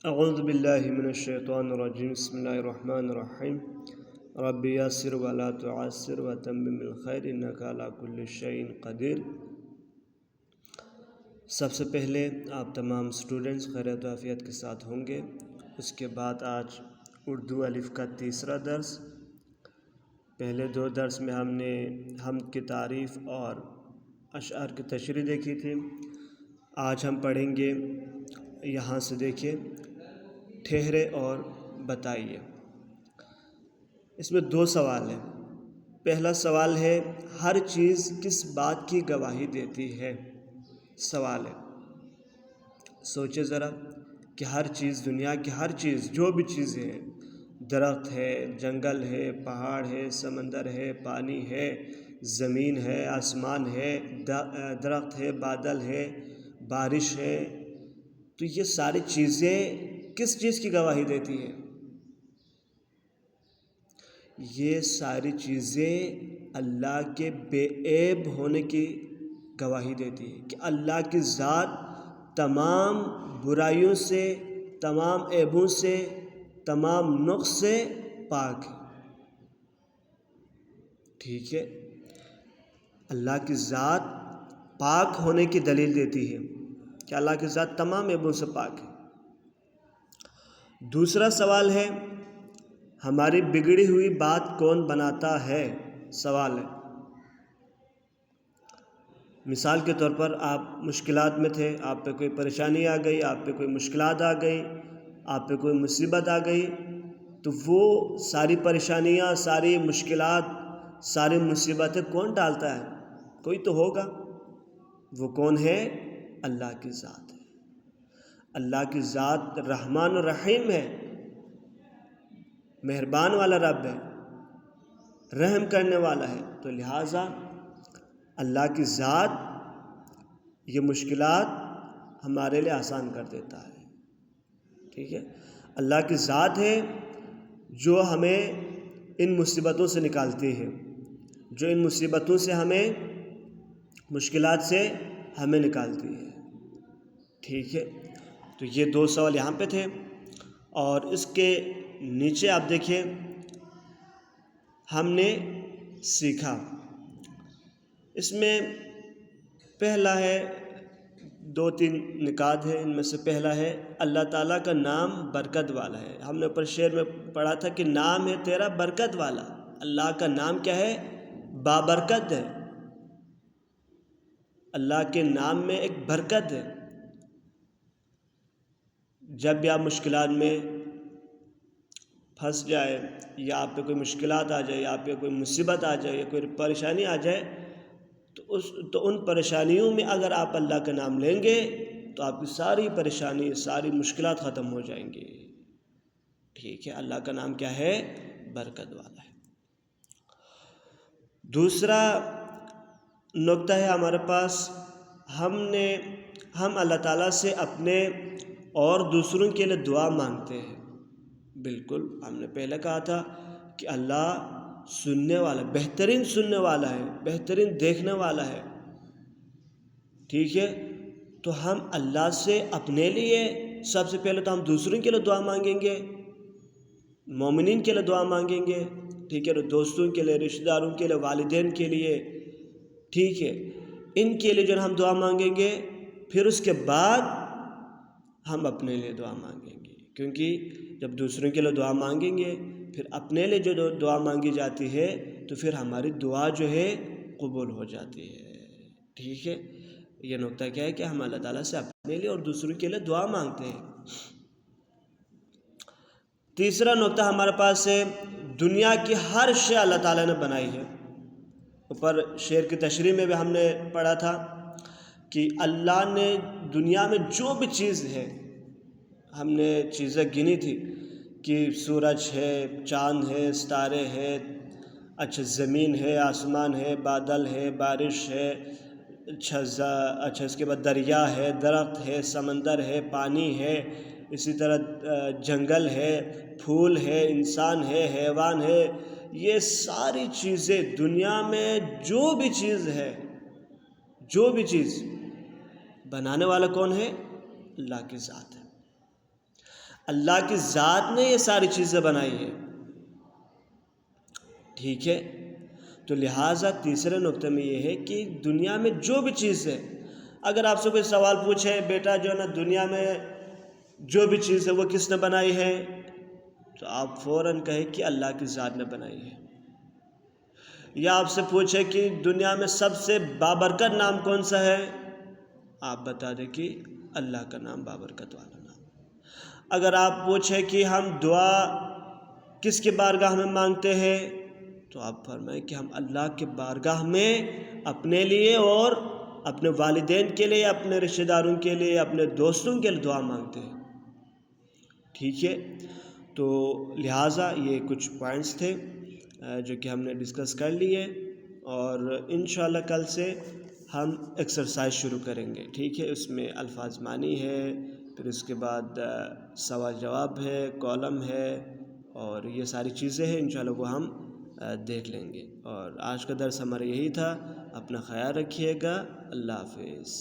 اعوذ باللہ من الشیطان الرجیم بسم اللہ الرحمن الرحیم رب یسر ولا تعسر وتمم بالخیر انک علی کل شیء قدیر۔ سب سے پہلے آپ تمام اسٹوڈنٹس خیریت و عافیت کے ساتھ ہوں گے۔ اس کے بعد آج اردو الف کا تیسرا درس۔ پہلے دو درس میں ہم نے حمد کی تعریف اور اشعار کی تشریح دیکھی تھی۔ آج ہم پڑھیں گے، یہاں سے دیکھیے، ٹھہرے اور بتائیے۔ اس میں دو سوال ہیں۔ پہلا سوال ہے، ہر چیز کس بات کی گواہی دیتی ہے؟ سوال ہے، سوچے ذرا کہ ہر چیز، دنیا کی ہر چیز، جو بھی چیزیں ہیں، درخت ہے، جنگل ہے، پہاڑ ہے، سمندر ہے، پانی ہے، زمین ہے، آسمان ہے، درخت ہے، بادل ہے، بارش ہے، تو یہ ساری چیزیں کس چیز کی گواہی دیتی ہیں؟ یہ ساری چیزیں اللہ کے بے عیب ہونے کی گواہی دیتی ہے کہ اللہ کی ذات تمام برائیوں سے، تمام عیبوں سے، تمام نقص سے پاک ہے۔ ٹھیک ہے، اللہ کی ذات پاک ہونے کی دلیل دیتی ہے کہ اللہ کی ذات تمام عیبوں سے پاک ہے۔ دوسرا سوال ہے، ہماری بگڑی ہوئی بات کون بناتا ہے؟ سوال ہے، مثال کے طور پر آپ مشکلات میں تھے، آپ پہ کوئی پریشانی آ گئی، آپ پہ کوئی مشکلات آ گئی، آپ پہ کوئی مصیبت آ گئی، تو وہ ساری پریشانیاں، ساری مشکلات، ساری مصیبتیں کون ڈالتا ہے؟ کوئی تو ہوگا۔ وہ کون ہے؟ اللہ کی ذات ہے۔ اللہ کی ذات رحمان و رحیم ہے، مہربان والا رب ہے، رحم کرنے والا ہے، تو لہٰذا اللہ کی ذات یہ مشکلات ہمارے لیے آسان کر دیتا ہے۔ ٹھیک ہے، اللہ کی ذات ہے جو ہمیں ان مصیبتوں سے نکالتی ہے، جو ان مصیبتوں سے ہمیں، مشکلات سے ہمیں نکالتی ہے۔ ٹھیک ہے، تو یہ دو سوال یہاں پہ تھے، اور اس کے نیچے آپ دیکھیں، ہم نے سیکھا، اس میں پہلا ہے، دو تین نکات ہیں، ان میں سے پہلا ہے، اللہ تعالیٰ کا نام برکت والا ہے۔ ہم نے اوپر شعر میں پڑھا تھا کہ نام ہے تیرا برکت والا۔ اللہ کا نام کیا ہے؟ بابرکت ہے۔ اللہ کے نام میں ایک برکت ہے۔ جب بھی آپ مشکلات میں پھنس جائے، یا آپ پہ کوئی مشکلات آ جائے، یا آپ پہ کوئی مصیبت آ جائے، یا کوئی پریشانی آ جائے، تو ان پریشانیوں میں اگر آپ اللہ کا نام لیں گے تو آپ کی ساری پریشانی، ساری مشکلات ختم ہو جائیں گی۔ ٹھیک ہے، اللہ کا نام کیا ہے؟ برکت والا ہے۔ دوسرا نقطہ ہے ہمارے پاس، ہم اللہ تعالیٰ سے اپنے اور دوسروں کے لیے دعا مانگتے ہیں۔ بالکل، ہم نے پہلے کہا تھا کہ اللہ سننے والا، بہترین سننے والا ہے، بہترین دیکھنے والا ہے۔ ٹھیک ہے، تو ہم اللہ سے اپنے لیے، سب سے پہلے تو ہم دوسروں کے لیے دعا مانگیں گے، مومنین کے لیے دعا مانگیں گے۔ ٹھیک ہے، دوستوں کے لیے، رشتہ داروں کے لیے، والدین کے لیے، ٹھیک ہے، ان کے لیے جو ہم دعا مانگیں گے، پھر اس کے بعد ہم اپنے لیے دعا مانگیں گے، کیونکہ جب دوسروں کے لیے دعا مانگیں گے، پھر اپنے لیے جو دعا مانگی جاتی ہے، تو پھر ہماری دعا جو ہے قبول ہو جاتی ہے۔ ٹھیک ہے، یہ نقطہ کیا ہے کہ ہم اللہ تعالیٰ سے اپنے لیے اور دوسروں کے لیے دعا مانگتے ہیں۔ تیسرا نقطہ ہمارے پاس ہے، دنیا کی ہر شے اللہ تعالیٰ نے بنائی ہے۔ اوپر شعر کی تشریح میں بھی ہم نے پڑھا تھا کہ اللہ نے دنیا میں جو بھی چیز ہے، ہم نے چیزیں گنی تھی کہ سورج ہے، چاند ہے، ستارے ہیں، اچھا زمین ہے، آسمان ہے، بادل ہے، بارش ہے، اچھا اس کے بعد دریا ہے، درخت ہے، سمندر ہے، پانی ہے، اسی طرح جنگل ہے، پھول ہے، انسان ہے، حیوان ہے، یہ ساری چیزیں دنیا میں جو بھی چیز ہے، جو بھی چیز، بنانے والا کون ہے؟ اللہ کی ذات ہے۔ اللہ کی ذات نے یہ ساری چیزیں بنائی ہیں، ٹھیک ہے۔ تو لہٰذا تیسرے نقطے میں یہ ہے کہ دنیا میں جو بھی چیز ہے، اگر آپ سے کوئی سوال پوچھے بیٹا جو ہے نا دنیا میں جو بھی چیز ہے وہ کس نے بنائی ہے، تو آپ فوراً کہیں کہ اللہ کی ذات نے بنائی ہے۔ یا آپ سے پوچھے کہ دنیا میں سب سے بابرکت نام کون سا ہے، آپ بتا دیں کہ اللہ کا نام بابرکت والا نام۔ اگر آپ پوچھیں کہ ہم دعا کس کی بارگاہ میں مانگتے ہیں، تو آپ فرمائیں کہ ہم اللہ کے بارگاہ میں اپنے لیے اور اپنے والدین کے لیے، اپنے رشتہ داروں کے لیے، اپنے دوستوں کے لیے دعا مانگتے ہیں، ٹھیک ہے۔ تو لہٰذا یہ کچھ پوائنٹس تھے جو کہ ہم نے ڈسکس کر لیے، اور انشاءاللہ کل سے ہم ایکسرسائز شروع کریں گے، ٹھیک ہے۔ اس میں الفاظ معنی ہے، پھر اس کے بعد سوال جواب ہے، کالم ہے، اور یہ ساری چیزیں ہیں، انشاءاللہ وہ ہم دیکھ لیں گے۔ اور آج کا درس ہمارا یہی تھا، اپنا خیال رکھیے گا، اللہ حافظ۔